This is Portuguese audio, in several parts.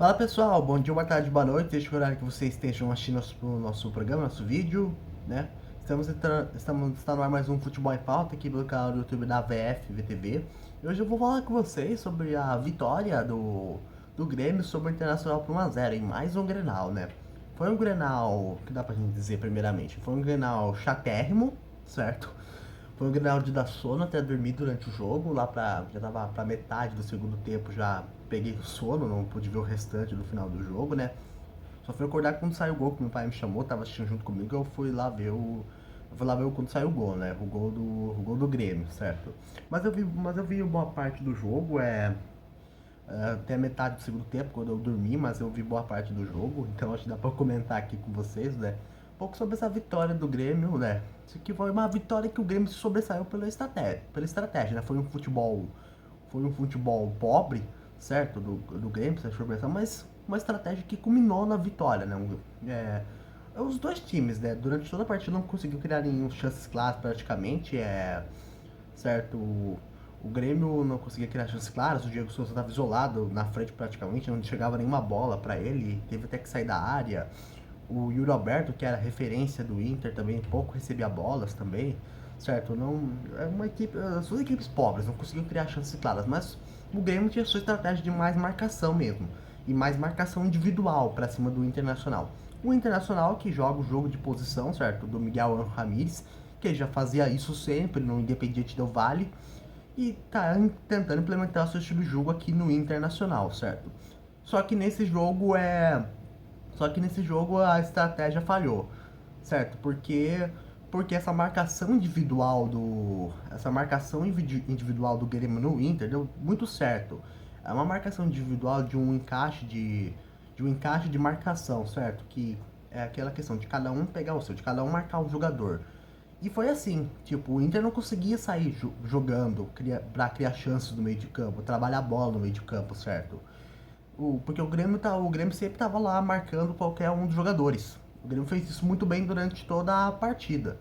Fala pessoal, bom dia, boa tarde, boa noite, desde o horário que vocês estejam assistindo o nosso programa, nosso vídeo, né? Está no ar mais um Futebol em Pauta aqui pelo canal do YouTube da VF VTV. E hoje eu vou falar com vocês sobre a vitória do Grêmio sobre o Internacional por 1 a 0 em mais um Grenal, né? Foi um Grenal, que dá pra gente dizer primeiramente, foi um Grenal chatérrimo, certo? Foi um Grenal de dar sono até dormir durante o jogo, já tava pra metade do segundo tempo, já peguei sono, não pude ver o restante do final do jogo, né? Só fui acordar quando saiu o gol, que meu pai me chamou, tava assistindo junto comigo, eu fui lá ver quando saiu o gol, né? O gol do Grêmio, certo? Mas eu vi boa parte do jogo, até a metade do segundo tempo, quando eu dormi, mas eu vi boa parte do jogo, então acho que dá pra eu comentar aqui com vocês, né? Um pouco sobre essa vitória do Grêmio, né? Isso aqui foi uma vitória que o Grêmio se sobressaiu pela estratégia, né? Foi um futebol pobre, certo? Do Grêmio, se sobressaiu, mas uma estratégia que culminou na vitória, né? Os dois times, né? Durante toda a partida não conseguiu criar nenhum chances claras praticamente, certo? O Grêmio não conseguia criar chances claras, o Diego Souza estava isolado na frente praticamente, não chegava nenhuma bola para ele, teve até que sair da área. O Yuri Alberto, que era referência do Inter, também pouco recebia bolas também, certo? Não, é uma equipe, as duas equipes pobres, não conseguiam criar chances claras, mas o Grêmio tinha sua estratégia de mais marcação mesmo, e mais marcação individual para cima do Internacional. O Internacional que joga o jogo de posição, certo? Do Miguel Ramírez, que já fazia isso sempre no Independiente Del Valle, e tá tentando implementar o seu estilo de jogo aqui no Internacional, certo? Só que nesse jogo é. Só que nesse jogo a estratégia falhou, certo? Porque essa marcação individual do Grêmio no Inter deu muito certo. É uma marcação individual de um encaixe de marcação, certo? Que é aquela questão de cada um pegar o seu, de cada um marcar um jogador. E foi assim, tipo, o Inter não conseguia sair jogando pra criar chances no meio de campo, trabalhar a bola no meio de campo, certo? Porque o Grêmio sempre estava lá marcando qualquer um dos jogadores. O Grêmio fez isso muito bem durante toda a partida.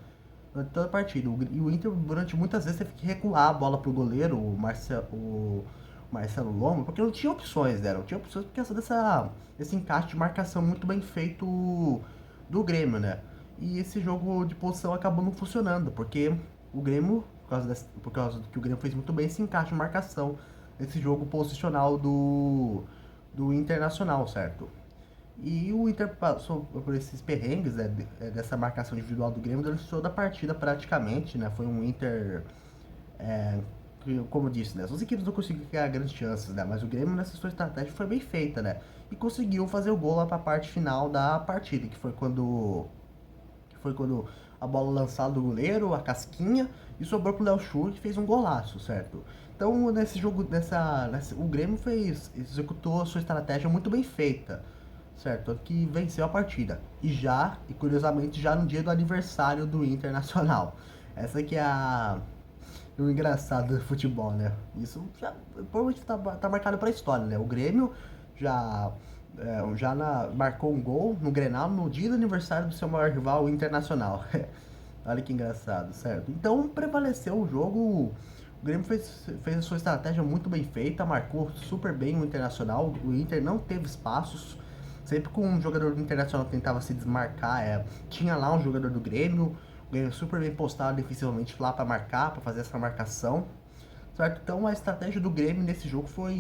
Durante toda a partida. E o Inter, durante muitas vezes, teve que recuar a bola pro goleiro, o Marcelo Lomba, porque não tinha opções, né? Não tinha opções por causa desse encaixe de marcação muito bem feito do Grêmio, né? E esse jogo de posição acabou não funcionando, porque o Grêmio, por causa do que o Grêmio fez muito bem, esse encaixe de marcação nesse jogo posicional do Internacional, certo? E o Inter passou por esses perrengues, né, dessa marcação individual do Grêmio durante toda a partida praticamente, né? Foi um Inter, que, como eu disse, né? As duas equipes não conseguiram criar grandes chances, né? Mas o Grêmio nessa sua estratégia foi bem feita, né? E conseguiu fazer o gol lá para a parte final da partida, que foi quando a bola lançada do goleiro, a casquinha, e sobrou pro Léo Chu, que fez um golaço, certo? Então, nesse jogo, o Grêmio executou a sua estratégia muito bem feita, certo? Que venceu a partida. E curiosamente, já no dia do aniversário do Internacional. Essa que é o engraçado do futebol, né? Isso já provavelmente tá marcado pra história, né? O Grêmio já marcou um gol no Grenal no dia do aniversário do seu maior rival, o Internacional. Olha que engraçado, certo? Então prevaleceu o jogo. O Grêmio fez a sua estratégia muito bem feita, marcou super bem o Internacional. O Inter não teve espaços. Sempre que um jogador do Internacional tentava se desmarcar, tinha lá um jogador do Grêmio. O Grêmio super bem postado defensivamente lá para marcar, para fazer essa marcação, certo? Então a estratégia do Grêmio nesse jogo foi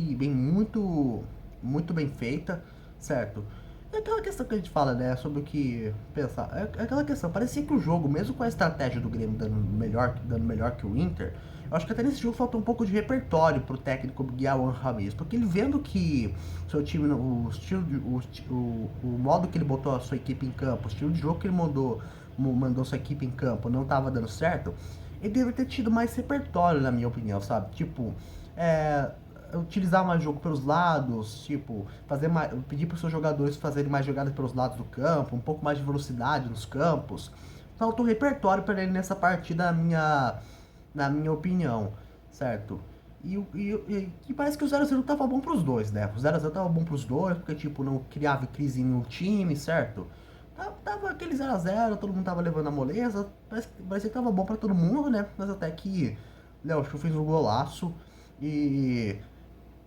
muito bem feita, certo? É aquela questão que a gente fala, né, sobre o que pensar. É aquela questão, parecia que o jogo, mesmo com a estratégia do Grêmio dando melhor que o Inter, eu acho que até nesse jogo faltou um pouco de repertório pro técnico guiar o Ramires, porque ele vendo que o seu time, o estilo, o modo que ele botou a sua equipe em campo, o estilo de jogo que ele mandou sua equipe em campo não estava dando certo, ele deveria ter tido mais repertório, na minha opinião, sabe? Tipo, é, utilizar mais jogo pelos lados, tipo, pedir para os seus jogadores fazerem mais jogadas pelos lados do campo, um pouco mais de velocidade nos campos. Faltou repertório para ele nessa partida, na minha opinião, certo? E parece que o 0x0 tava bom pros dois, né? O 0x0 tava bom pros dois, porque, tipo, não criava crise no time, certo? Tava aquele 0x0, todo mundo tava levando a moleza, parecia que tava bom pra todo mundo, né? Mas até que Léo Chu fez um golaço e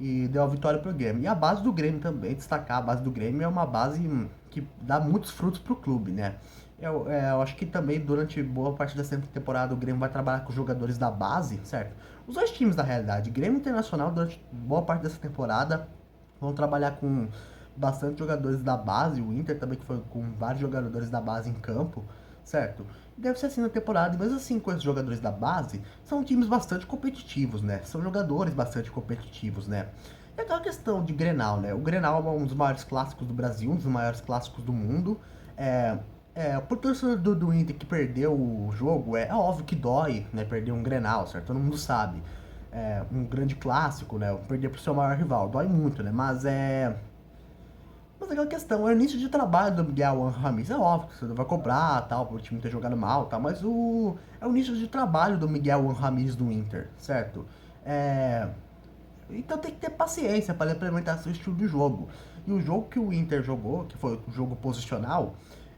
e deu a vitória pro Grêmio. E a base do Grêmio também, destacar a base do Grêmio, é uma base que dá muitos frutos pro clube, né? Eu acho que também durante boa parte dessa temporada o Grêmio vai trabalhar com os jogadores da base, certo? Os dois times, na realidade, Grêmio e Internacional, durante boa parte dessa temporada, vão trabalhar com bastante jogadores da base, o Inter também que foi com vários jogadores da base em campo, certo? Deve ser assim na temporada, mas assim com esses jogadores da base, são times bastante competitivos, né? São jogadores bastante competitivos, né? E aquela questão de Grenal, né? O Grenal é um dos maiores clássicos do Brasil, um dos maiores clássicos do mundo. É, pro torcedor do Inter que perdeu o jogo, é óbvio que dói, né? Perder um Grenal, certo? Todo mundo sabe. É um grande clássico, né? Perder pro seu maior rival, dói muito, né? Mas aquela questão, é o início de trabalho do Miguel Ramirez. É óbvio que você vai cobrar, tal, por o time ter jogado mal, tal, mas é o início de trabalho do Miguel Ramirez do Inter, certo? É, então tem que ter paciência para implementar seu estilo de jogo. E o jogo que o Inter jogou, que foi o jogo posicional,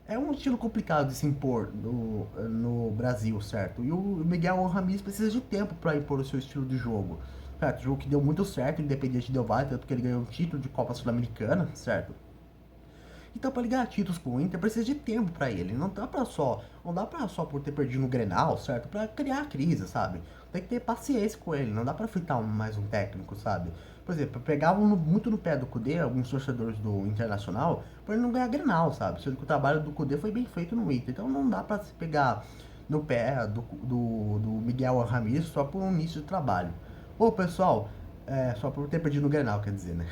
é um estilo complicado de se impor no Brasil, certo? E o Miguel Ramirez precisa de tempo para impor o seu estilo de jogo. Certo? O jogo que deu muito certo, independente de Del Valle, tanto que ele ganhou um título de Copa Sul-Americana, certo? Então, para ligar títulos com o Inter, precisa de tempo para ele. Não dá pra só por ter perdido no Grenal, certo? Para criar crise, sabe? Tem que ter paciência com ele. Não dá para fritar mais um técnico, sabe? Por exemplo, pegavam muito no pé do Cudê, alguns torcedores do Internacional, por ele não ganhar Grenal, sabe? Sendo que o trabalho do Cudê foi bem feito no Inter. Então, não dá para se pegar no pé do Miguel Ramírez só por um início de trabalho. Ô, pessoal, só por ter perdido no Grenal, quer dizer, né?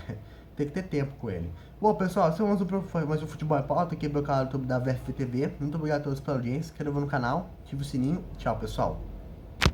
Tem que ter tempo com ele. Bom, pessoal, esse foi mais um Futebol em Pauta aqui no meu canal do YouTube da VFTV. Muito obrigado a todos pela audiência. Se inscreva no canal, ative o sininho. Tchau, pessoal.